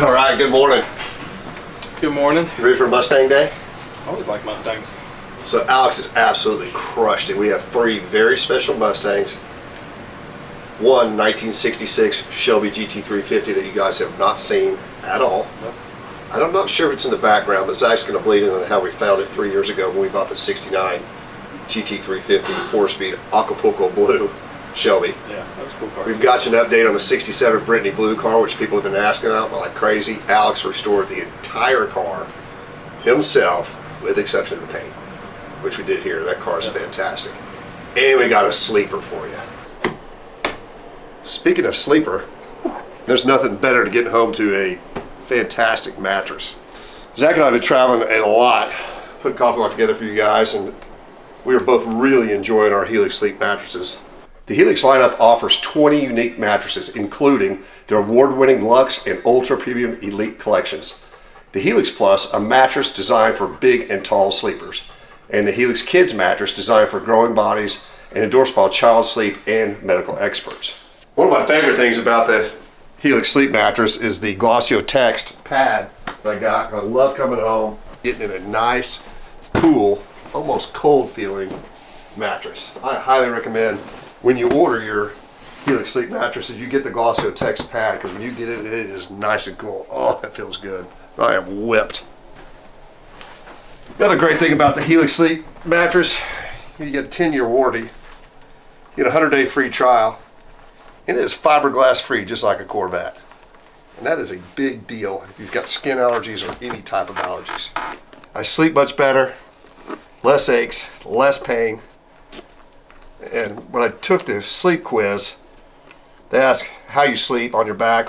All right, good morning. Good morning. You ready for Mustang Day? I always like Mustangs. So Alex has absolutely crushed it. We have three very special Mustangs. One 1966 Shelby GT350 that you guys have not seen at all. Nope. I'm not sure if it's in the background, but Zach's going to bleed in on how we found it 3 years ago when we bought the 69 GT350 4-speed Acapulco Blue Shelby. Yeah, that was a cool car. We've got you an update on the 67 Brittany Blue car, which people have been asking about like crazy. Alex restored the entire car himself, with the exception of the paint, which we did here. That car is fantastic. And we got a sleeper for you. Speaking of sleeper, there's nothing better than getting home to a fantastic mattress. Zach and I have been traveling a lot, putting coffeewalk together for you guys, and we are both really enjoying our Helix Sleep mattresses. The Helix lineup offers 20 unique mattresses, including their award-winning Luxe and Ultra Premium Elite collections. The Helix Plus, a mattress designed for big and tall sleepers, and the Helix Kids mattress designed for growing bodies and endorsed by child sleep and medical experts. One of my favorite things about the Helix Sleep mattress is the Glossio Text pad that I got. I love coming home, getting in a nice, cool, almost cold feeling mattress. I highly recommend when you order your Helix Sleep mattresses, you get the Glossio Text pad, because when you get it, it is nice and cool. Oh, that feels good. I am whipped. Another great thing about the Helix Sleep mattress, you get a 10-year warranty, you get a 100-day free trial, and it is fiberglass free, just like a Corvette. And that is a big deal if you've got skin allergies or any type of allergies. I sleep much better, less aches, less pain. And when I took the sleep quiz, they ask how you sleep, on your back,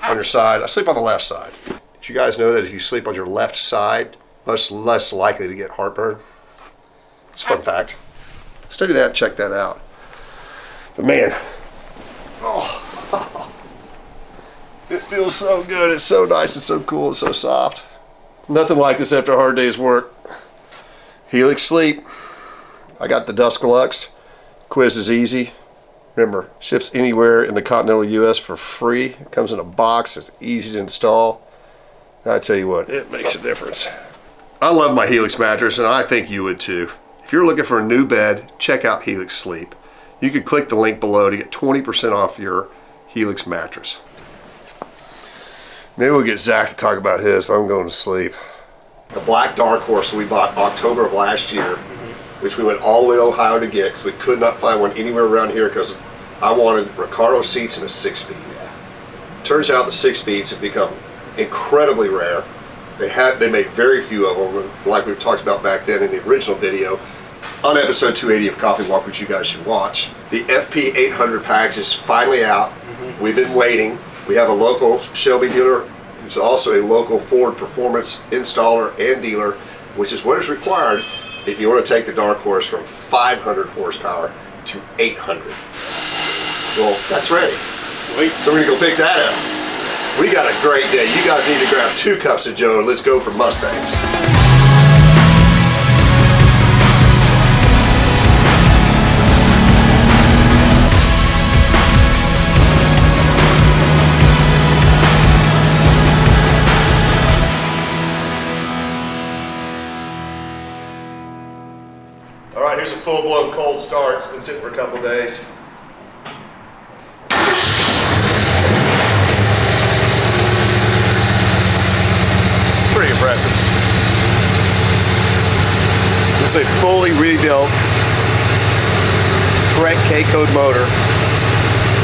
on your side. I sleep on the left side. Did you guys know that if you sleep on your left side, much less likely to get heartburn? It's a fun fact. Study that, check that out. But man, oh, it feels so good. It's so nice and so cool and so soft. Nothing like this after a hard day's work. Helix Sleep. I got the Dusk Deluxe. Quiz is easy. Remember, ships anywhere in the continental U.S. for free. It comes in a box. It's easy to install. And I tell you what, it makes a difference. I love my Helix mattress, and I think you would too. If you're looking for a new bed, check out Helix Sleep. You can click the link below to get 20% off your Helix mattress. Maybe we'll get Zach to talk about his, but I'm going to sleep. The Black Dark Horse we bought October of last year, which we went all the way to Ohio to get because we could not find one anywhere around here because I wanted Recaro seats and a 6-speed. Turns out the 6-speeds have become incredibly rare. They made very few of them, like we talked about back then in the original video on episode 280 of Coffee Walk, which you guys should watch. The FP 800 package is finally out. We've been waiting. We have a local Shelby dealer who's also a local Ford Performance installer and dealer, which is what is required if you want to take the Dark Horse from 500 horsepower to 800. Well, that's ready. Sweet. So we're going to go pick that up. We got a great day. You guys need to grab 2 cups of Joe and let's go for Mustangs. All right, here's a full-blown cold start. It's been sitting for a couple of days. Pretty impressive. This is a fully rebuilt correct K-code motor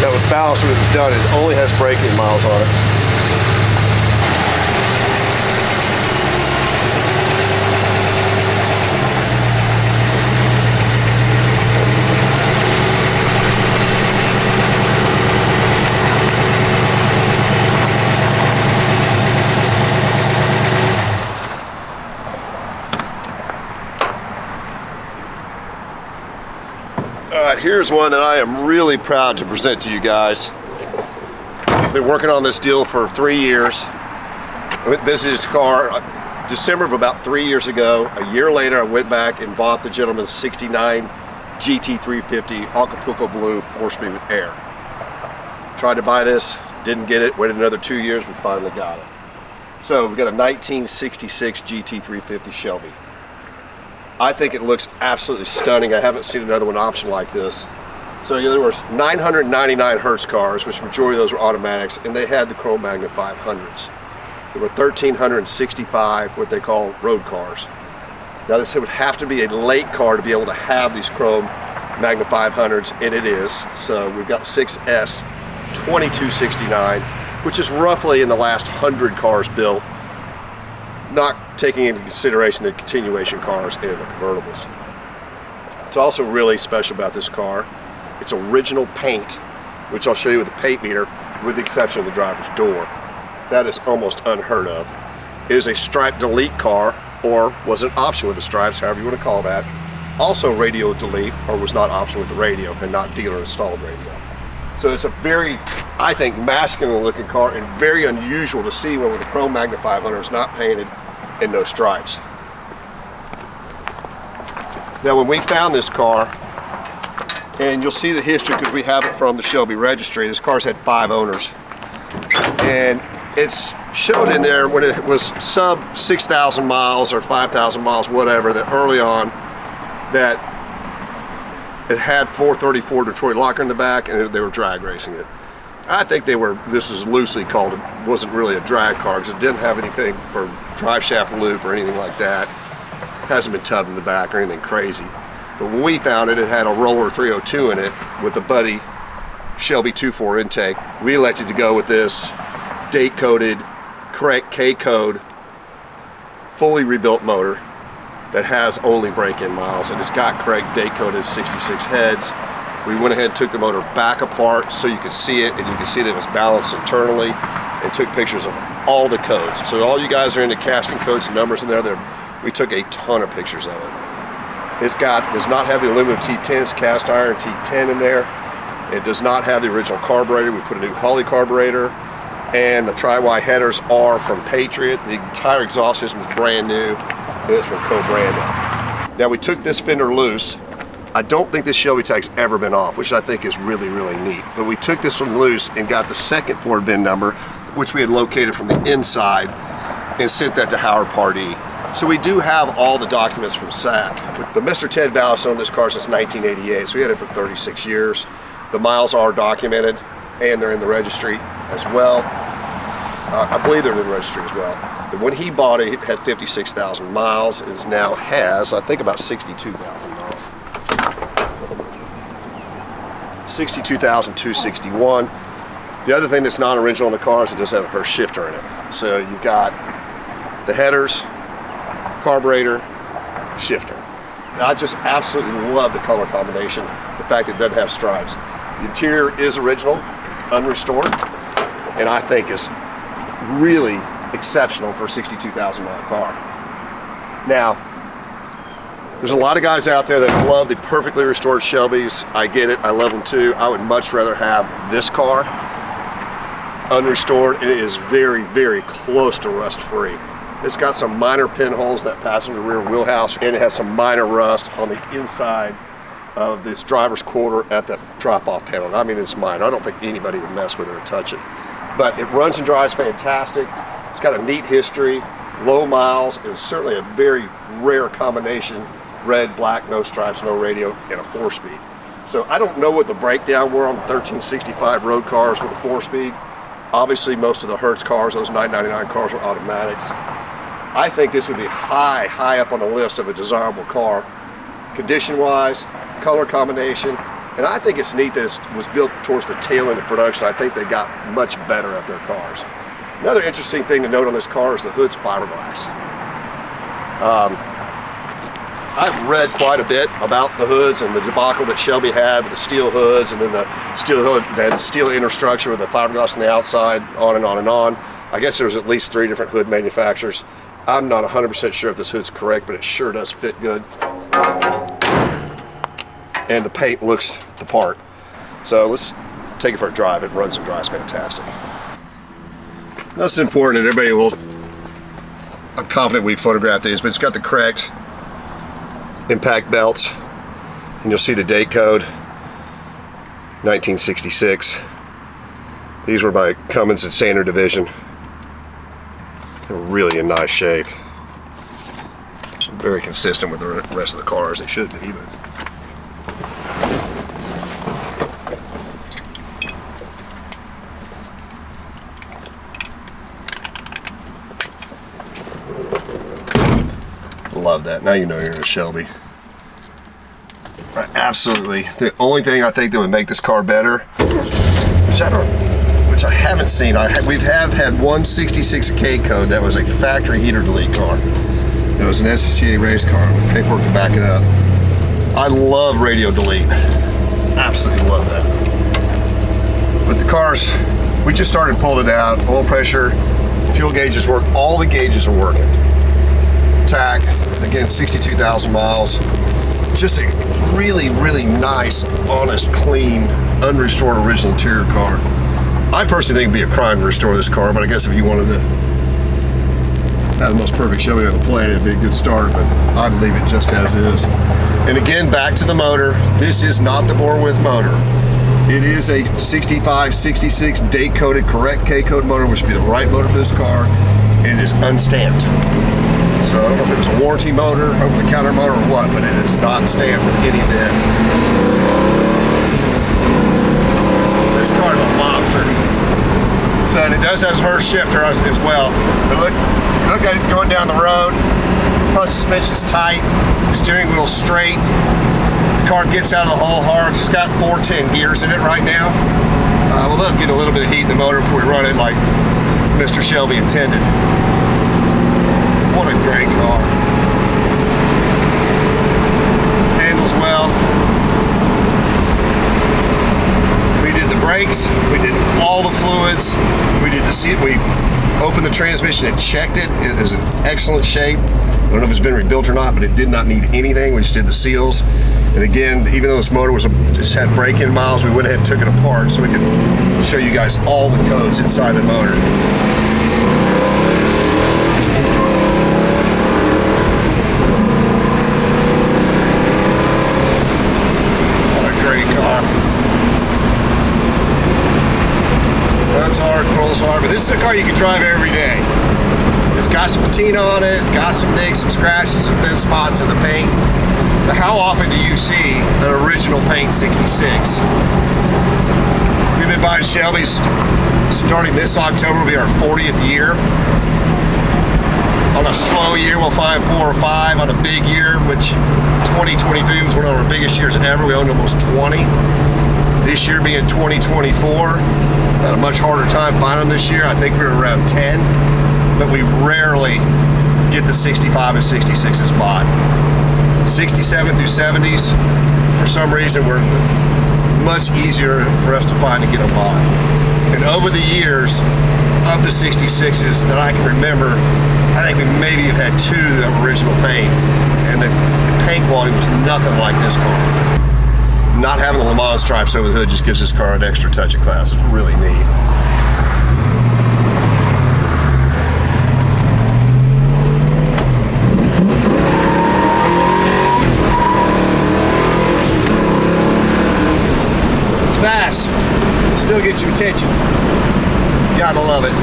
that was balanced when it was done. It only has braking miles on it. Alright, here's one that I am really proud to present to you guys. I've been working on this deal for 3 years. I went and visited his car December of about 3 years ago. A year later, I went back and bought the gentleman's 69 GT350 Acapulco Blue 4-speed with air. Tried to buy this, didn't get it, waited another 2 years, we finally got it. So we've got a 1966 GT350 Shelby. I think it looks absolutely stunning. I haven't seen another one option like this. So there were 999 Hertz cars, which majority of those were automatics, and they had the Cro-Magnon 500s. There were 1,365 what they call road cars. Now this would have to be a late car to be able to have these Cro-Magnon 500s, and it is. So we've got 6S 2269, which is roughly in the last 100 cars built, not taking into consideration the continuation cars and the convertibles. It's also really special about this car. It's original paint, which I'll show you with the paint meter, with the exception of the driver's door. That is almost unheard of. It is a stripe delete car, or was an option with the stripes, however you want to call that. Also radio delete, or was not option with the radio and not dealer installed radio. So it's a very, I think, masculine looking car and very unusual to see one with a Cro-Magnon 500 is not painted and no stripes. Now when we found this car, and you'll see the history because we have it from the Shelby registry, this car's had 5 owners. And it's showed in there when it was sub 6,000 miles or 5,000 miles, whatever, that early on that it had 434 Detroit locker in the back and they were drag racing it. I think this was loosely called, it wasn't really a drag car because it didn't have anything for drive shaft loop or anything like that. It hasn't been tubbed in the back or anything crazy. But when we found it, it had a Roller 302 in it with the Buddy Shelby 2.4 intake. We elected to go with this date-coded, correct K-code, fully rebuilt motor that has only break-in miles, and it's got correct date-coded 66 heads. We went ahead and took the motor back apart so you could see it, and you could see that it was balanced internally, and took pictures of all the codes. So all you guys are into casting codes and numbers in there, we took a ton of pictures of it. Does not have the aluminum T10, it's cast iron T10 in there. It does not have the original carburetor. We put a new Holley carburetor, and the tri-Y headers are from Patriot. The entire exhaust system is brand new, and it's from co-branded. Now we took this fender loose. I don't think this Shelby tag's ever been off, which I think is really, really neat. But we took this one loose and got the second Ford VIN number, which we had located from the inside, and sent that to Howard Pardee. So we do have all the documents from SAC. But Mr. Ted Vallis owned this car since 1988, so we had it for 36 years. The miles are documented, and they're in the registry as well. I believe they're in the registry as well. But when he bought it, it had 56,000 miles. It now has, I think, about 62,000 miles. 62,261. The other thing that's non-original in the car is it does have a Hurst shifter in it. So you've got the headers, carburetor, shifter. I just absolutely love the color combination, the fact that it doesn't have stripes. The interior is original, unrestored, and I think is really exceptional for a 62,000 mile car. Now, there's a lot of guys out there that love the perfectly restored Shelbys. I get it, I love them too. I would much rather have this car unrestored, and it is very, very close to rust free. It's got some minor pinholes in that passenger rear wheelhouse, and it has some minor rust on the inside of this driver's quarter at the drop-off panel. I mean, it's minor. I don't think anybody would mess with it or touch it. But it runs and drives fantastic. It's got a neat history, low miles. It's certainly a very rare combination, red, black, no stripes, no radio, and a 4-speed. So I don't know what the breakdown were on the 1365 road cars with a 4-speed. Obviously, most of the Hertz cars, those 999 cars, are automatics. I think this would be high up on the list of a desirable car, condition-wise, color combination, and I think it's neat that it was built towards the tail end of production. I think they got much better at their cars. Another interesting thing to note on this car is the hood's fiberglass. I've read quite a bit about the hoods and the debacle that Shelby had with the steel hoods, and then the steel hood, the steel inner structure with the fiberglass on the outside, on and on and on. I guess there's at least 3 different hood manufacturers. I'm not 100% sure if this hood's correct, but it sure does fit good. And the paint looks the part. So let's take it for a drive. It runs and drives fantastic. That's important, and everybody will, I'm confident we photographed these, but it's got the correct impact belts, and you'll see the date code, 1966. These were by Cummins and Sander Division. They're really in nice shape. Very consistent with the rest of the cars. They should be, but. Love that. Now you know you're in a Shelby. Absolutely. The only thing I think that would make this car better, which I haven't seen. We have had one 66K code that was a factory heater delete car. It was an SCCA race car with paperwork to back it up. I love radio delete. Absolutely love that. But the cars, we just started pulling it out. Oil pressure, fuel gauges work. All the gauges are working. Tack, again, 62,000 miles. Just a really, really nice, honest, clean, unrestored original interior car. I personally think it'd be a crime to restore this car, but I guess if you wanted to have the most perfect Chevy on the planet, it'd be a good start, but I'd leave it just as is. And again, back to the motor. This is not the bore-width motor. It is a 65, 66 date-coded, correct K-code motor, which would be the right motor for this car. It is unstamped. So I don't know if it was a warranty motor, over-the-counter motor, or what, but it is not stamped with any bit. This car is a monster. So, and it does have a reverse shifter as well. But look at it going down the road. Front suspension's tight. Steering wheel's straight. The car gets out of the hole hard. It's got 410 gears in it right now. We'll let it get a little bit of heat in the motor before we run it like Mr. Shelby intended. What a great car. Handles well. We did the brakes, we did all the fluids, we did the seat, we opened the transmission and checked it. It is in excellent shape. I don't know if it's been rebuilt or not, but it did not need anything. We just did the seals. And again, even though this motor just had break-in miles, we went ahead and took it apart so we could show you guys all the codes inside the motor. But this is a car you can drive every day. It's got some patina on it, it's got some nicks, some scratches, some thin spots in the paint. But how often do you see an original paint 66? We've been buying Shelbys starting this October, will be our 40th year. On a slow year, we'll find 4 or 5. On a big year, which 2023 was one of our biggest years ever, we owned almost 20. This year being 2024, had a much harder time finding them this year. I think we were around 10, but we rarely get the 65 and 66s bought. 67 through 70s, for some reason, were much easier for us to find and get them bought. And over the years of the 66s that I can remember, I think we maybe have had 2 of original paint, and the paint quality was nothing like this car. Not having the Le Mans stripes over the hood just gives this car an extra touch of class. It's really neat. It's fast. Still gets your attention. Gotta love it.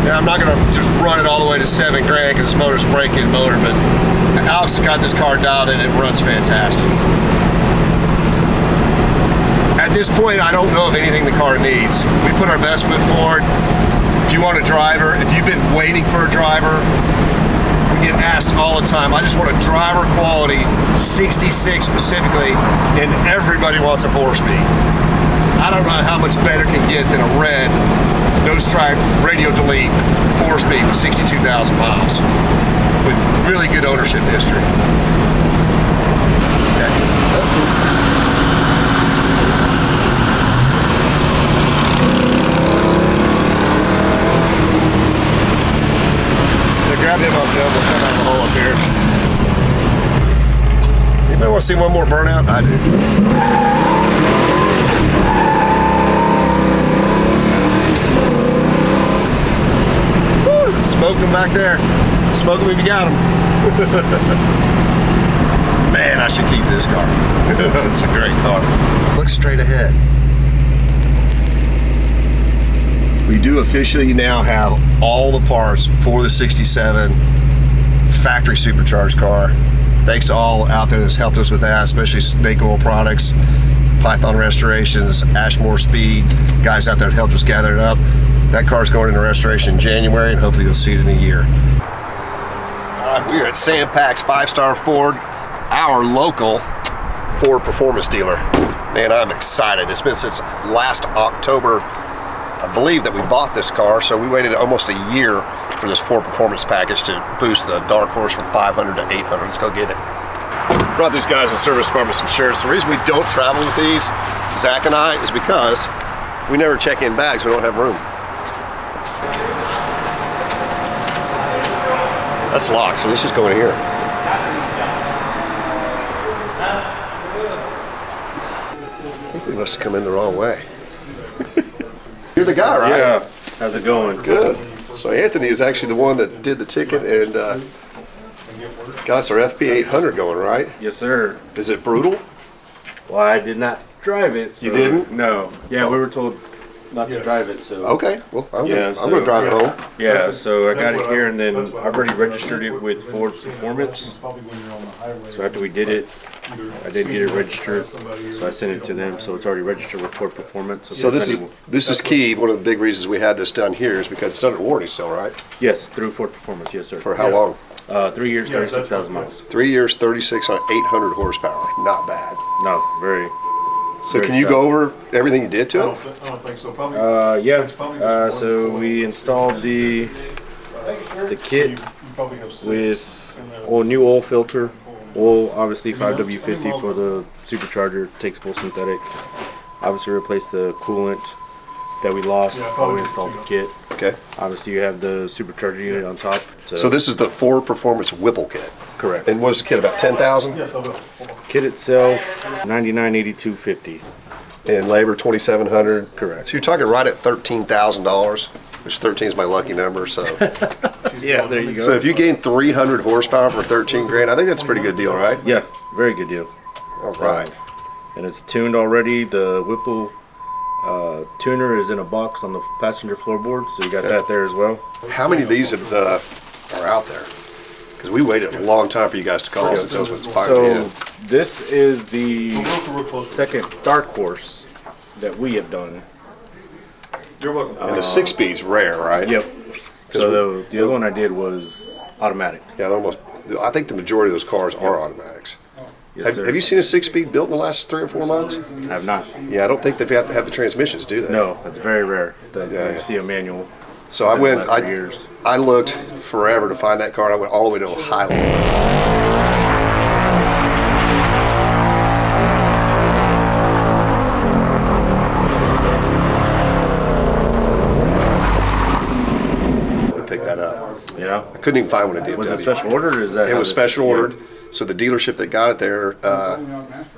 Now, I'm not gonna just run it all the way to $7 grand because this motor's a break-in motor, but Alex has got this car dialed in and it runs fantastic. At this point, I don't know of anything the car needs. We put our best foot forward. If you want a driver, if you've been waiting for a driver, we get asked all the time, I just want a driver quality 66 specifically, and everybody wants a 4-speed. I don't know how much better it can get than a red no-stripe radio delete 4-speed with 62,000 miles with really good ownership history. Okay, that's cool. Grab him up there, we'll come out of the hole up here. Anybody want to see one more burnout? I do. Woo! Smoked them back there. Smoke them if you got them. Man, I should keep this car. It's a great car. Look straight ahead. We do officially now have all the parts for the 67 factory supercharged car. Thanks to all out there that's helped us with that, especially Snake Oil Products, Python Restorations, Ashmore Speed, guys out there that helped us gather it up. That car's going into restoration in January, and hopefully you'll see it in a year. All right, we are at Sam Pack's 5-Star Ford, our local Ford performance dealer. Man, I'm excited. It's been since last October, I believe, that we bought this car, so we waited almost a year for this Ford performance package to boost the dark horse from 500 to 800. Let's go get it. Brought these guys in the service department some shirts. The reason we don't travel with these, Zach and I, is because we never check in bags. We don't have room. That's locked, so let's just go in here. I think we must have come in the wrong way. You're the guy, right? Yeah. How's it going? Good. So Anthony is actually the one that did the ticket and got us our FP 800 going, right? Yes, sir. Is it brutal? Well, I did not drive it. So You didn't? No. Yeah, we were told not to drive it. So Okay. Well, I'm Yeah, gonna drive it home. yeah, so I got it here, and then I've already registered it with Ford Performance. So after we did it, I did get it registered, so I sent it to them. So it's already registered with Ford Performance. So this is key. One of the big reasons we had this done here is because it's under warranty still, right? Yes, through Ford Performance. Yes, sir. For how long? 3 years, 36,000 miles. 3 years, 36 on 800 horsepower. Not bad. No, very. So can you go over everything you did to I it? don't think so. Probably. Yeah. So we installed the kit You probably have six with in the- new oil filter. Oil, obviously 5W50 for the supercharger, takes full synthetic. Obviously replaced the coolant that we lost while we installed the kit. Okay. Obviously you have the supercharger unit on top. So this is the Ford Performance Whipple kit. correct. And was the kit about 10,000? Yes, I will. Kit itself, 9982.50. And labor 2,700. Correct. So you're talking right at $13,000, which 13 is my lucky number. So, Yeah, there you go. so if you gain 300 horsepower for 13 grand, I think that's a pretty good deal, right? Yeah, very good deal. All right. And it's tuned already. The Whipple tuner is in a box on the passenger floorboard, so you got that there as well. How many of these are out there? Because we waited a long time for you guys to call us and tell us what's finally in. So this is the second dark horse that we have done. You're welcome. And the 6-speed's rare, right? Yep. So the other one I did was automatic. Yeah, almost. I think the majority of those cars are automatics. Yes, sir. Have you seen a 6-speed built in the last 3 or 4 months? I have not. Yeah, I don't think they've have the transmissions, do they? No, it's very rare that Yeah, you yeah. see a manual. So I in the went. last 3 years. I looked forever to find that car. I went all the way to Ohio. To pick that up. Yeah. I couldn't even find one at DFW. Was it special ordered or is that? It how was the- special yeah. ordered. So the dealership that got it there,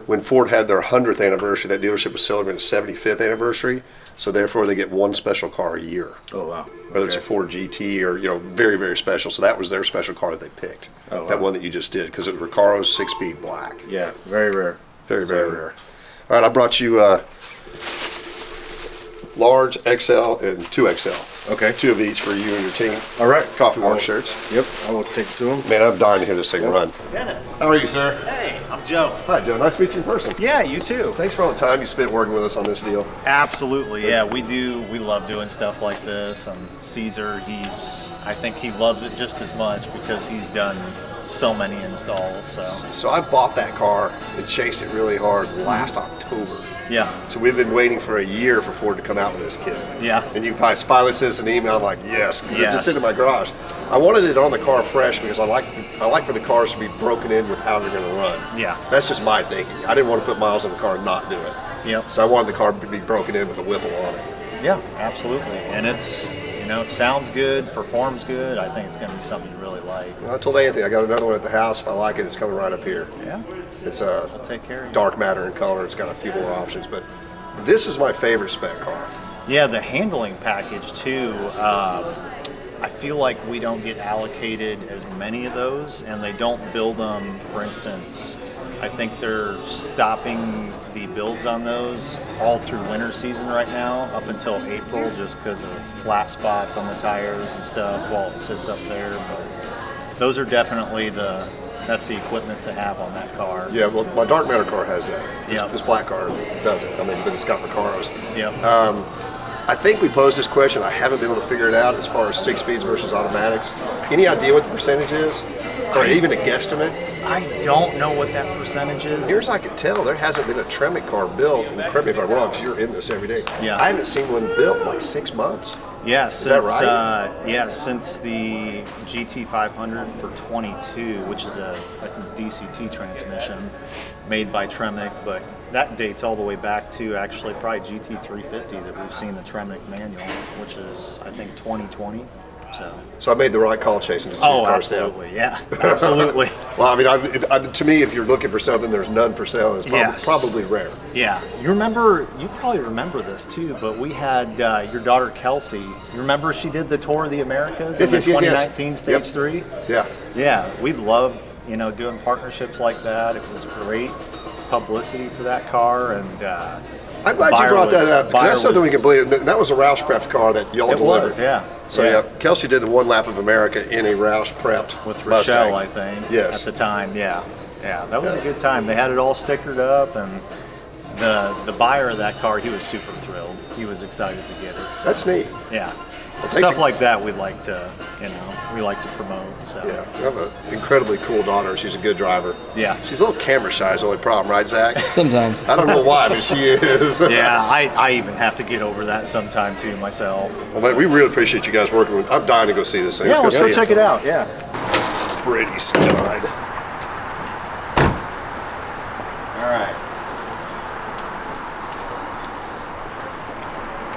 when Ford had their 100th anniversary, that dealership was celebrating its 75th anniversary. So therefore, they get one special car a year, Oh wow. whether it's a Ford GT or very very special. So that was their special car that they picked. Oh, wow. That one that you just did because it was Recaro's 6-speed black. Yeah, very rare. Very very rare. All right, I brought you large, XL, and 2XL. Okay. 2 of each for you and your team. All right. Coffee Walk I'll- shirts. Yep, I will take it to him. Man, I'm dying to hear this thing run. Dennis. How are you, sir? Hey, I'm Joe. Hi, Joe. Nice to meet you in person. Yeah, you too. Thanks for all the time you spent working with us on this deal. Absolutely. Yeah, we do. We love doing stuff like this. And Caesar, I think he loves it just as much because he's done so many installs. So I bought that car and chased it really hard last October. Yeah. So we've been waiting for a year for Ford to come out with this kit. Yeah. And you guys finally sent us an email. I'm like, yes, because it's just Yes. sitting in my garage. I wanted it on the car fresh because I like for the cars to be broken in with how they're going to run. Yeah. That's just my thinking. I didn't want to put miles on the car and not do it. Yep. So I wanted the car to be broken in with a Whipple on it. Yeah, absolutely. And it's, it sounds good, performs good. I think it's going to be something you really like. I told Anthony I got another one at the house. If I like it, it's coming right up here. Yeah. It's a I'll take care of you. dark matter in color. It's got a few more options, but this is my favorite spec car. Yeah, the handling package too. I feel like we don't get allocated as many of those, and they don't build them, for instance, I think they're stopping the builds on those all through winter season right now, up until April, just because of flat spots on the tires and stuff while it sits up there. But those are definitely that's the equipment to have on that car. Yeah, well, my dark matter car has that. Yep. This black car doesn't. I mean, but it's got Recaros. Yep. I think we posed this question. I haven't been able to figure it out as far as 6-speeds versus automatics. Any idea what the percentage is? Or even a guesstimate? I don't know what that percentage is. Here's I can tell, there hasn't been a Tremec car built, and correct me if I'm wrong, because you're in this every day. Yeah. I haven't seen one built in like 6 months. Yeah, Is that right? Since the GT500 for 22, which is a I think DCT transmission made by Tremec, but that dates all the way back to actually probably GT350 that we've seen the Tremec manual, which is I think 2020. So I made the right call chasing the cheap cars down. Absolutely, yeah, absolutely. Well, I mean, to me, if you're looking for something, there's none for sale. It's probably rare. Yeah, you probably remember this too, but we had your daughter Kelsey. You remember she did the Tour of the Americas in the 2019 Stage 3? Yeah. Yeah, we love doing partnerships like that. It was great publicity for that car, and I'm glad you brought that up, because that's something we can believe. That was a Roush prepped car that y'all delivered. It was, yeah. So yeah, Kelsey did the one lap of America in a Roush prepped with Mustang. Rochelle, I think. Yes. At the time, yeah, that was a good time. They had it all stickered up, and the buyer of that car, he was super thrilled. He was excited to get it. So, that's neat. Yeah. Stuff like that we like to promote. So. Yeah, you have an incredibly cool daughter. She's a good driver. Yeah. She's a little camera shy is the only problem, right, Zach? Sometimes. I don't know why, but she is. Yeah, I even have to get over that sometime too myself. Well, man, we really appreciate you guys working with. I'm dying to go see this thing. Yeah, let's go see check it out. Yeah. Pretty stud. All right.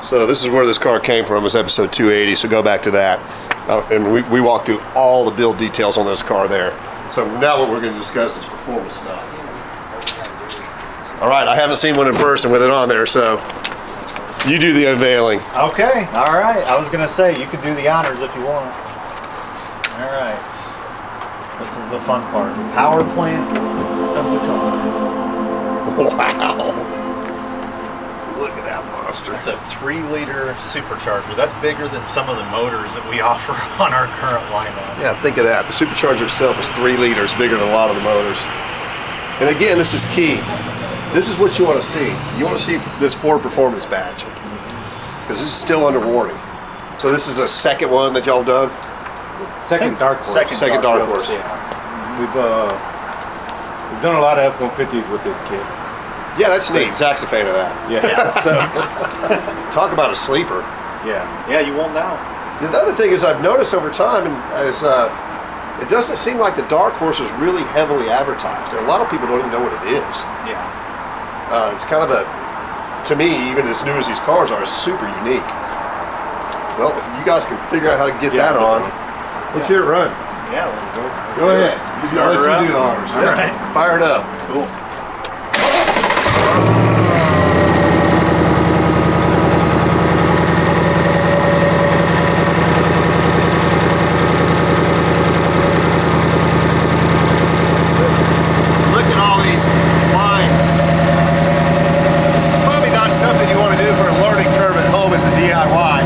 So this is where this car came from, is episode 280, so go back to that. And we walked through all the build details on this car there. So now what we're going to discuss is performance stuff. All right, I haven't seen one in person with it on there, so you do the unveiling. Okay, all right. I was going to say, you can do the honors if you want. All right. This is the fun part. Power plant of the car. Wow. Look at that monster. It's a 3-liter supercharger. That's bigger than some of the motors that we offer on our current lineup. Yeah, think of that. The supercharger itself is 3 liters, bigger than a lot of the motors. And again, this is key. This is what you want to see. You want to see this Ford Performance badge, because this is still under warranty. So this is a second one that y'all have done? Second dark horse. Second dark horse. Yeah. We've done a lot of F-150s with this kit. Yeah, that's neat. Zach's a fan of that. Yeah. So Talk about a sleeper. Yeah, you won't know. The other thing is I've noticed over time is it doesn't seem like the dark horse is really heavily advertised. And a lot of people don't even know what it is. Yeah. It's kind of to me, even as new as these cars are, super unique. Well, if you guys can figure out how to get that on, let's hear it run. Yeah, let's go. Go ahead. Start her I'll let up. you do ours. All Yeah. right. Fire it up. Cool. Look at all these lines. This is probably not something you want to do for a learning curve at home as a DIY.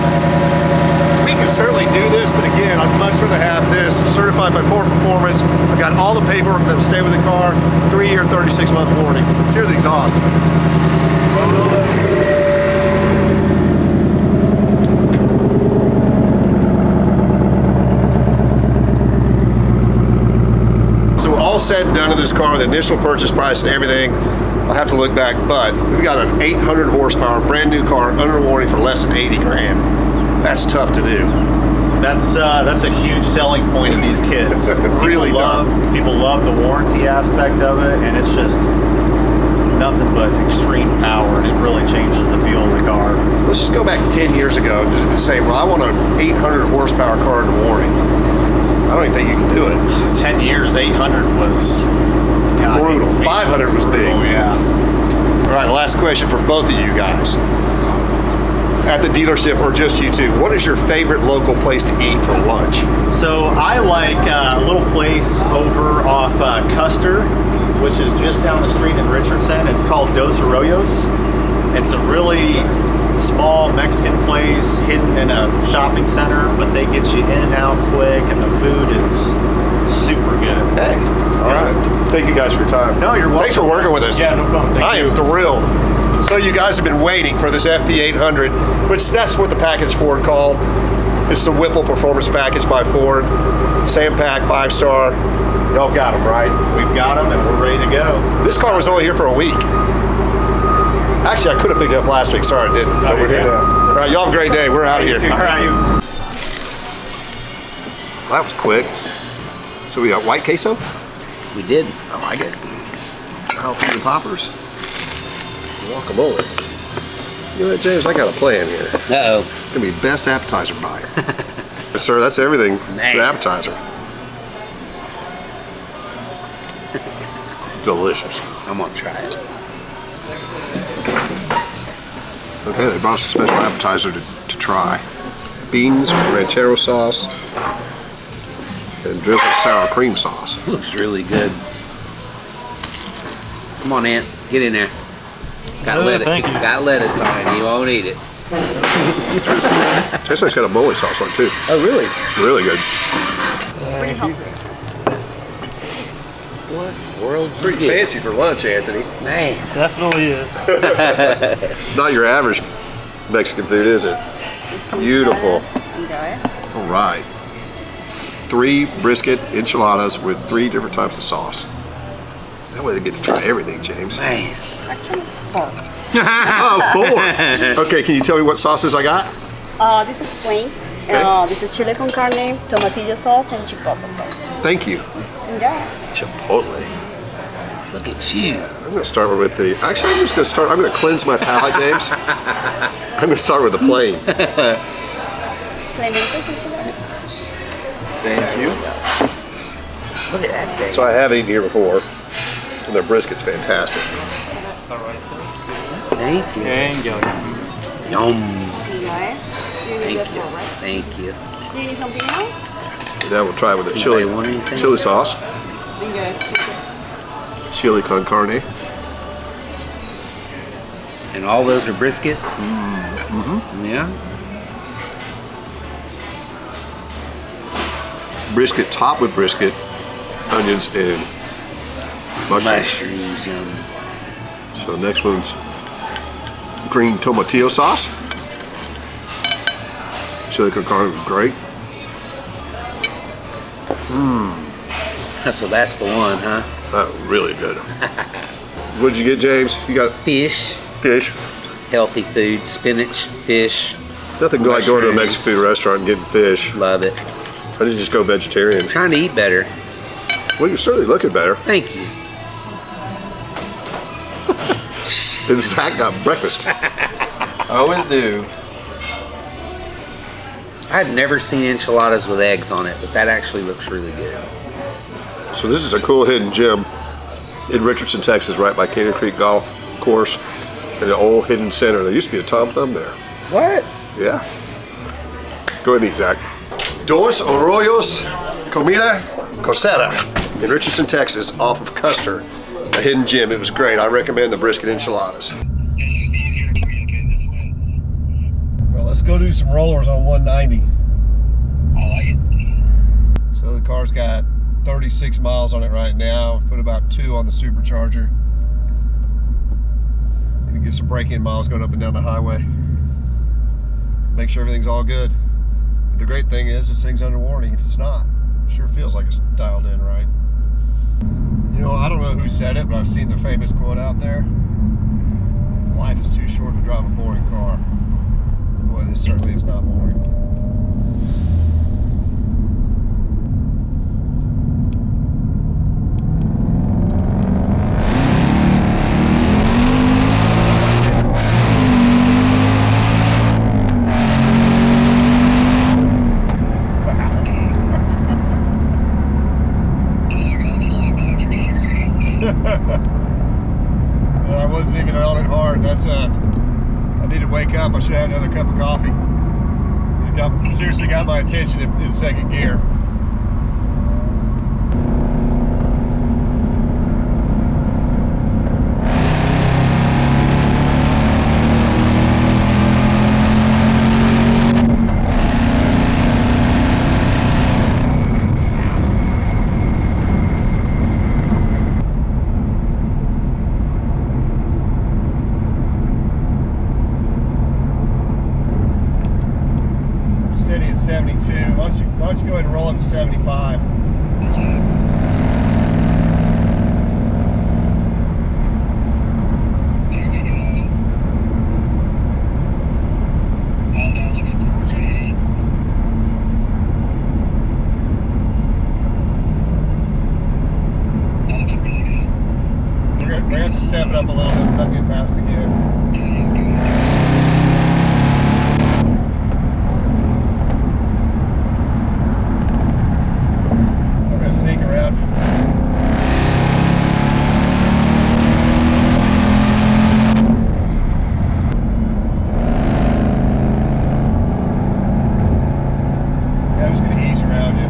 We can certainly do this, but again, I'd much rather have this certified by Ford Performance. I've got all the paperwork that'll stay with the car, 3-year, 36-month warranty. Let's hear the exhaust. So all said and done in this car, the initial purchase price and everything, I'll have to look back, but we've got an 800 horsepower, brand new car, under warranty for less than 80 grand. That's tough to do. That's a huge selling point of these kits. Really tough. People love the warranty aspect of it, and it's just nothing but extreme power, and it really changes the feel of the car. Let's just go back 10 years ago and say, well, I want an 800 horsepower car under warranty. I don't even think you can do it. 10 years, 800 was Brutal. 500 was big. Oh, yeah. All right, last question for both of you guys. At the dealership, or just you two, what is your favorite local place to eat for lunch? So I like a little place over off Custer which is just down the street in Richardson. It's called Dos Arroyos. It's a really small Mexican place hidden in a shopping center, but they get you in and out quick, and the food is super good. Hey, all right. Thank you guys for your time. No, you're welcome. Thanks for working with us. Yeah, no problem. Thank I you. am thrilled. So you guys have been waiting for this FP800, which that's what the package Ford called. It's the Whipple Performance Package by Ford. Sam Pack, 5-star. Y'all got them, right? We've got them, and we're ready to go. This car was only here for a week. Actually, I could have picked it up last week. Sorry, I didn't. But we're here now. All right, y'all have a great day. We're out of here. All right. That was quick. So we got white queso? We did. I like it. Jalapeno poppers. Guacamole. You know what, James? I got a plan here. Uh-oh. It's gonna be best appetizer buy. Yes, sir, that's everything for Man. the appetizer. Delicious. I'm gonna try it. Okay, they brought us a special appetizer to try. Beans with ranchero sauce and drizzled sour cream sauce. Looks really good. Come on, Aunt. Get in there. Got got lettuce on it. You won't eat it. Tastes like it's got a mole sauce on it too. Oh, really? Really good. World Pretty fancy for lunch, Anthony. Man. Definitely is. It's not your average Mexican food, is it? Beautiful. Enjoy. All right. 3 brisket enchiladas with 3 different types of sauce. That way they get to try everything, James. Man. Actually, 4. Oh, 4. Okay, can you tell me what sauces I got? This is plain. Okay. This is chile con carne, tomatillo sauce, and chipotle sauce. Thank you. Enjoy. Chipotle. Look at you. I'm going to start with the, actually I'm going to cleanse my palate, James. I'm going to start with the plain. Clementes enchiladas. Thank you. Look at that thing. So I have eaten here before, and their brisket's fantastic. Thank you. And go. Yum. Enjoy. You need Thank that you. for, right? Thank you. Do you need something else? Now we'll try with the Anybody want anything? chili sauce, Enjoy. chili con carne. And all those are brisket? Mm-hmm. Yeah. Brisket topped with brisket, onions, and mushrooms. Mushrooms, yum. So the next one's green tomatillo sauce. Chili con carne was great. So that's the one, huh? That was really good. What did you get, James? You got Fish. fish. Healthy food. Spinach, fish. Nothing like going to a Mushrooms. Mexican food restaurant and getting fish. Love it. Why didn't you just go vegetarian? Trying to eat better. Well, you're certainly looking better. Thank you. And Zach got breakfast. Always do. I've never seen enchiladas with eggs on it, but that actually looks really good. So this is a cool hidden gem in Richardson, Texas, right by Canyon Creek Golf Course, in the old hidden center. There used to be a Tom Thumb there. What? Yeah. Go ahead and eat, Zach. Dos Arroyos Comida Cosera in Richardson, Texas, off of Custer. A hidden gem. It was great. I recommend the brisket enchiladas. Well, let's go do some rollers on 190. I like it. So the car's got 36 miles on it right now. I've put about 2 on the supercharger. Need to get some break-in miles going up and down the highway. Make sure everything's all good. But the great thing is this thing's under warranty. If it's not, it sure feels like it's dialed in right. You know, I don't know who said it, but I've seen the famous quote out there. Life is too short to drive a boring car. Boy, this certainly is not boring. I wasn't even on it hard. That's I need to wake up. I should have had another cup of coffee. It seriously got my attention in second gear. Why don't you go ahead and roll up to 75? We're going to have to step it up a little bit, not to get past again. I'm going to sneak around you. Yeah, I'm just going to ease around you.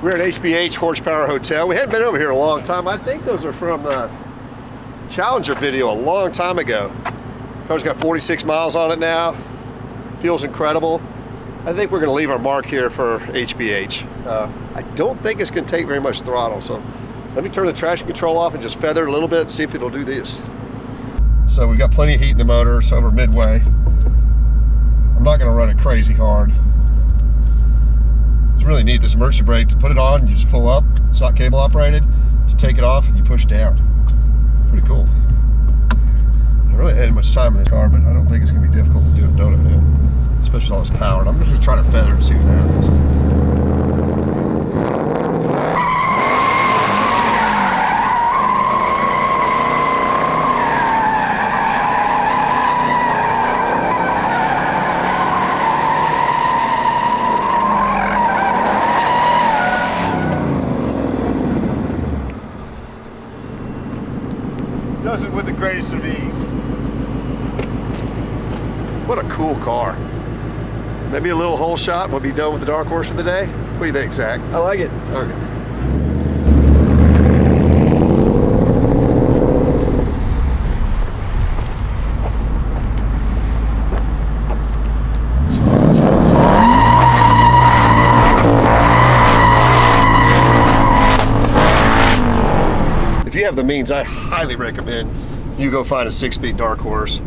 We're at HBH Horsepower Hotel. We hadn't been over here in a long time. I think those are from the Challenger video a long time ago. Car's got 46 miles on it now. Feels incredible. I think we're gonna leave our mark here for HBH. I don't think it's gonna take very much throttle, so let me turn the traction control off and just feather it a little bit and see if it'll do this. So we've got plenty of heat in the motor. It's over midway. I'm not gonna run it crazy hard. It's really neat, this emergency brake. To put it on, you just pull up. It's not cable operated. To take it off, you push down. Pretty cool. I really hadn't much time in this car, but I don't think it's gonna be difficult to do a donut in, especially with all this power. And I'm just gonna try to feather it and see what happens. Does it with the greatest of ease. What a cool car. Maybe a little hole shot and we'll be done with the Dark Horse for the day. What do you think, Zach? I like it. Okay. If you have the means, I highly recommend you go find a 6-speed Dark Horse.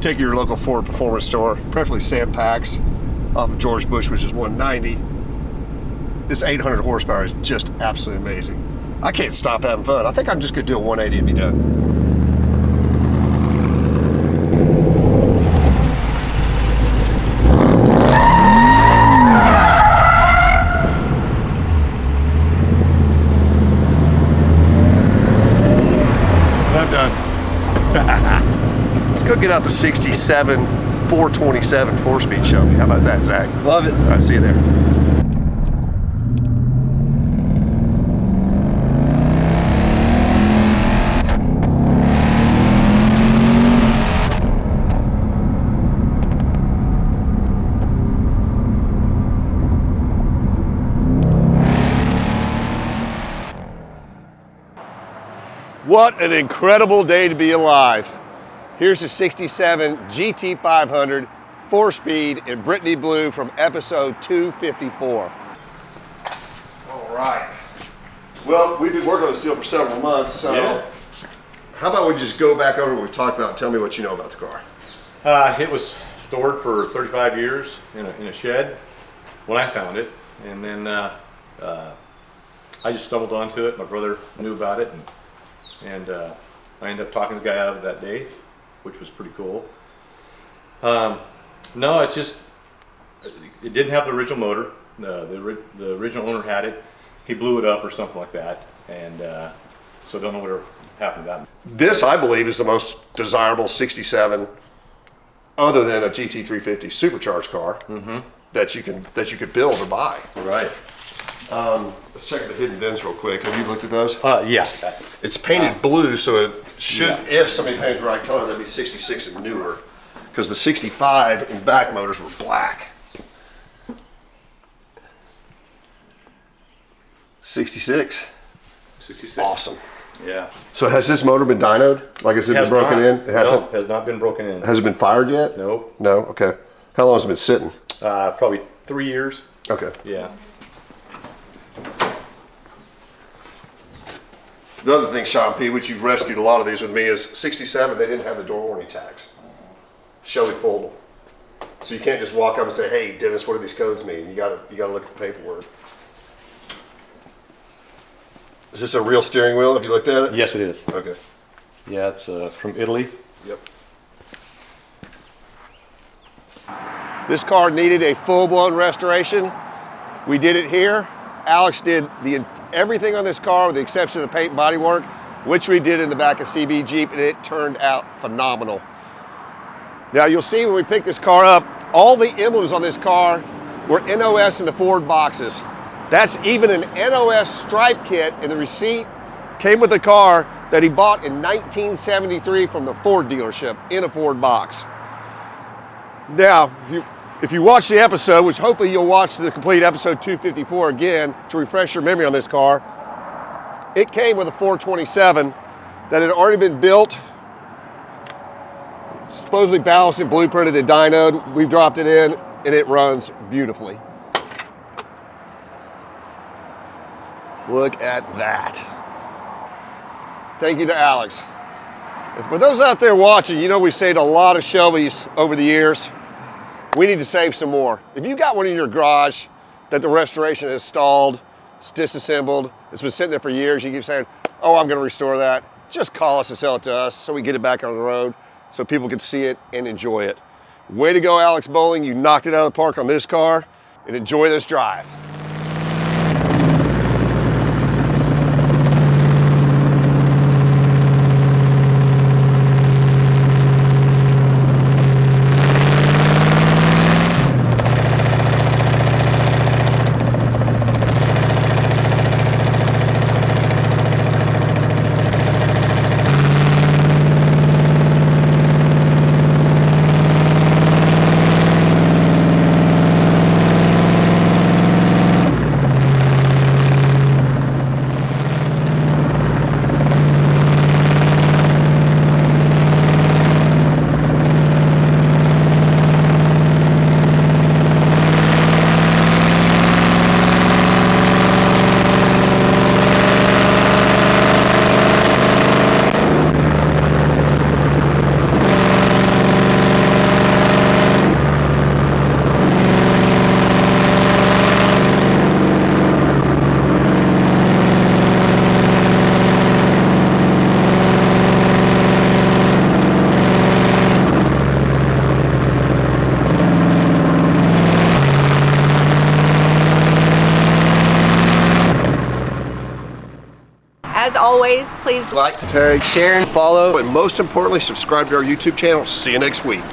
Take your local Ford Performance store, preferably Sam Pax off of George Bush, which is 190. This 800 horsepower is just absolutely amazing. I can't stop having fun. I think I'm just gonna do a 180 and be done. I'm done. Let's go get out the 67 427 4-speed show me. How about that, Zach? Love it. All right, see you there. What an incredible day to be alive. Here's a 67 GT500 4-speed in Brittany Blue from episode 254. All right. Well, we've been working on this deal for several months, so how about we just go back over what we talked about and tell me what you know about the car. It was stored for 35 years in a shed when I found it, and then I just stumbled onto it. My brother knew about it, and I ended up talking the guy out of it that day, which was pretty cool. No, it's just, it didn't have the original motor. The original owner had it. He blew it up or something like that, and so don't know what happened to that. This, I believe, is the most desirable 67, other than a GT350 supercharged car that you could build or buy. Right. Let's check the hidden vents real quick. Have you looked at those? Yeah. It's painted blue, so it should, if somebody painted the right color, that'd be 66 and newer. Because the 65 and back motors were black. 66. 66. Awesome. Yeah. So has this motor been dynoed? Like, has it been broken in? It hasn't. No, has not been broken in. Has it been fired yet? Nope. No. Okay. How long has it been sitting? Probably 3 years. Okay. Yeah. The other thing, Sean P., which you've rescued a lot of these with me, is 67. They didn't have the door warning tags. Shelby pulled them. So you can't just walk up and say, "Hey, Dennis, what do these codes mean?" You gotta look at the paperwork. Is this a real steering wheel? Have you looked at it? Yes, it is. Okay. Yeah, it's from Italy. Yep. This car needed a full-blown restoration. We did it here. Alex did everything on this car with the exception of the paint and body work, which we did in the back of CB Jeep, and it turned out phenomenal. Now you'll see when we pick this car up, all the emblems on this car were NOS in the Ford boxes. That's even an NOS stripe kit, and the receipt came with the car that he bought in 1973 from the Ford dealership in a Ford box. Now, if you watch the episode, which hopefully you'll watch the complete episode 254 again to refresh your memory on this car, it came with a 427 that had already been built, supposedly balanced and blueprinted and dynoed. We've dropped it in and it runs beautifully. Look at that. Thank you to Alex. And for those out there watching, you know we saved a lot of Shelbys over the years. We need to save some more. If you got one in your garage that the restoration has stalled, it's disassembled, it's been sitting there for years, you keep saying, "Oh, I'm gonna restore that," just call us and sell it to us so we get it back on the road so people can see it and enjoy it. Way to go, Alex Bowling. You knocked it out of the park on this car, and enjoy this drive. As always, please Like, tag, Share and follow. but most importantly, subscribe to our YouTube channel. See you next week.